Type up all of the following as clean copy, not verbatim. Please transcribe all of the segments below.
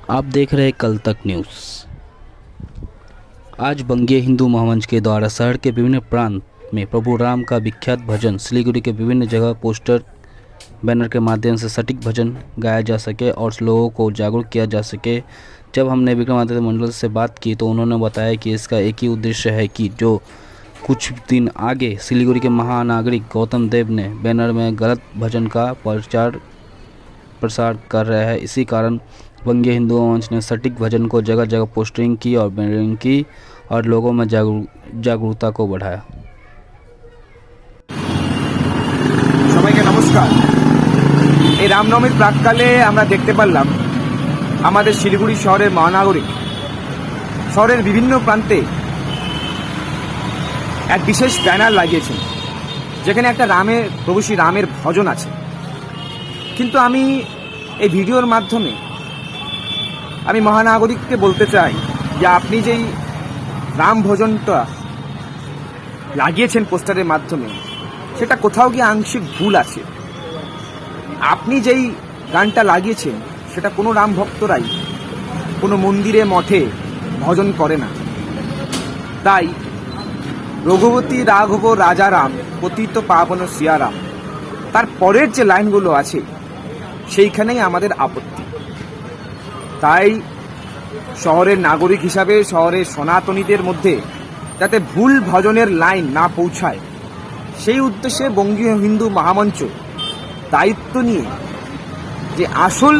आप देख रहे हैं कल तक न्यूज़। आज बंगीय हिंदू महामंच के द्वारा शहर के विभिन्न प्रांत में प्रभु राम का विख्यात भजन सिलीगुड़ी के विभिन्न जगह पोस्टर बैनर के माध्यम से सटीक भजन गाया जा सके और लोगों को जागरूक किया जा सके। जब हमने विक्रमादित्य मंडल से बात की तो उन्होंने बताया कि इसका एक ही उद्देश्य है कि जो कुछ दिन आगे सिलीगुड़ी के महानागरिक गौतम देव ने बैनर में गलत भजन का प्रसार कर रहे हैं, इसी कारण बंगीय हिंदू मंच ने सटीक भजन को जगह जगह पोस्टरिंग की और बैनरिंग की और लोगों में जागरूकता को बढ़ाया। সবাইকে নমস্কার। এই রামনবমীর প্রাককালে আমরা দেখতে পারলাম আমাদের শিলিগুড়ি শহরের মহানাগরিক শহরের বিভিন্ন প্রান্তে এক বিশেষ ব্যানার লাগিয়েছেন, যেখানে একটা প্রভু শ্রী রামের ভজন আছে। কিন্তু আমি এই ভিডিওর মাধ্যমে আমি মহানাগরিককে বলতে চাই যে আপনি যেই রাম ভজনটা লাগিয়েছেন পোস্টারের মাধ্যমে, সেটা কোথাও গিয়ে আংশিক ভুল আছে। আপনি যেই গানটা লাগিয়েছেন সেটা কোনো রাম ভক্তরাই কোনো মন্দিরে মঠে ভজন করে না। তাই রঘুপতি রাঘব রাজা রাম পতিত পাবন সিয়ারাম, তার পরের যে লাইনগুলো আছে সেইখানেই আমাদের আপত্তি। তাই শহরের নাগরিক হিসাবে শহরের সনাতনীদের মধ্যে যাতে ভুল ভজনের লাইন না পৌঁছায়, সেই উদ্দেশ্যে বঙ্গীয় হিন্দু মহামঞ্চ দায়িত্ব নিয়ে যে আসল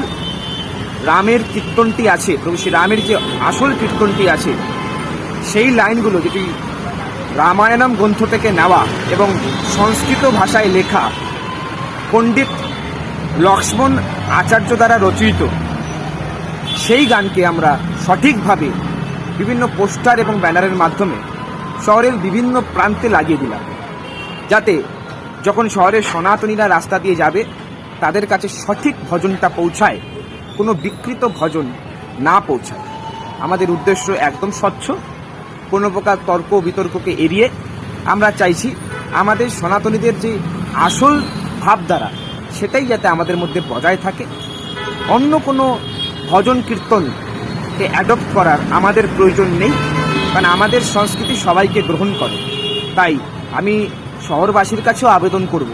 রামের কীর্তনটি আছে, প্রভু শ্রী রামের যে আসল কীর্তনটি আছে সেই লাইনগুলো যেটি রামায়ণম গ্রন্থ থেকে নেওয়া এবং সংস্কৃত ভাষায় লেখা পণ্ডিত লক্ষ্মণ আচার্য দ্বারা রচিত, সেই গানকে আমরা সঠিকভাবে বিভিন্ন পোস্টার এবং ব্যানারের মাধ্যমে শহরের বিভিন্ন প্রান্তে লাগিয়ে দিলাম, যাতে যখন শহরের সনাতনীরা রাস্তা দিয়ে যাবে তাদের কাছে সঠিক ভজনটা পৌঁছায়, কোনো বিকৃত ভজন না পৌঁছায়। আমাদের উদ্দেশ্য একদম স্বচ্ছ, কোনো প্রকার তর্ক বিতর্ককে এড়িয়ে আমরা চাইছি আমাদের সনাতনীদের যে আসল ভাবধারা সেটাই যাতে আমাদের মধ্যে বজায় থাকে। অন্য কোনো ভজন কীর্তনকে অ্যাডপ্ট করার আমাদের প্রয়োজন নেই, কারণ আমাদের সংস্কৃতি সবাইকে গ্রহণ করে। তাই আমি শহরবাসীর কাছেও আবেদন করব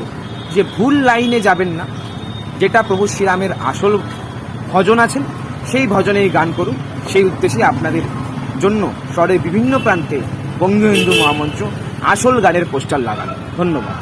যে ভুল লাইনে যাবেন না, যেটা প্রভু শ্রীরামের আসল ভজন আছেন সেই ভজনেই গান করুন। সেই উদ্দেশ্যে আপনাদের জন্য শহরের বিভিন্ন প্রান্তে বঙ্গীয় হিন্দু মহামঞ্চ আসল গানের পোস্টার লাগান। ধন্যবাদ।